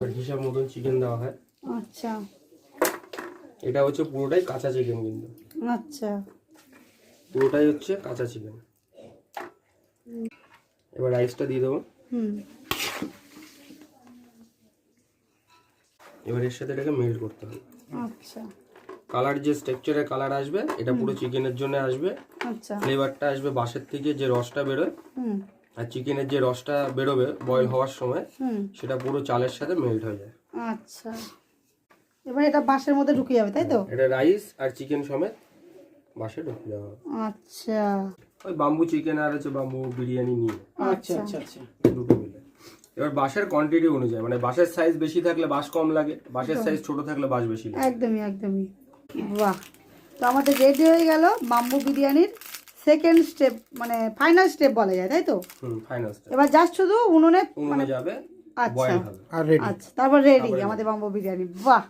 হিসাব মতন চিকেন দেওয়া হয়। আচ্ছা, এটা হচ্ছে পুরোটাই কাঁচা চিকেন, কিন্তু আচ্ছা, পুরোটাই হচ্ছে কাঁচা চিকেন। এবার রাইসটা দিয়ে দেবো। এবার এর সাথে এটাকে মেল্ট করতে হবে। আচ্ছা, কালার যে স্ট্রাকচারের কালার আসবে, এটা পুরো চিকেনের জন্য আসবে। আচ্ছা, ফ্লেভারটা আসবে বাঁশের থেকে যে রসটা বেরোয়, আর চিকেনের যে রসটা বেরোবে বয়েল হওয়ার সময়, সেটা পুরো চালের সাথে মেল্ট হয়ে যায়। আচ্ছা, এবার এটা বাঁশের মধ্যে ঢুকে যাবে, তাই তো? এটা রাইস আর চিকেন সমেত বাঁশে ঢুকে দেওয়া হবে। আচ্ছা, ওই বাম্বু চিকেন আর হচ্ছে বাম্বু বিরিয়ানি নিয়ে আচ্ছা, আচ্ছা, আচ্ছা, দুটো মিলে। এবার বাঁশের কোয়ান্টিটি অনুযায়ী, মানে বাঁশের সাইজ বেশি থাকলে বাঁশ কম লাগে, বাঁশের সাইজ ছোট থাকলে বাঁশ বেশি লাগে। একদমই একদমই। বাহ, তো আমাদের রেডি হয়ে গেল বাম্বু বিরিয়ানির সেকেন্ড স্টেপ, মানে ফাইনাল স্টেপ বলা যায়, তাই তো? Final step. এবার জাস্ট শুধু উনুনে উনুনে যাবে, আচ্ছা, বয়েল হবে। আচ্ছা, তারপর রেডি আমাদের বাম্বু বিরিয়ানি। বাহ।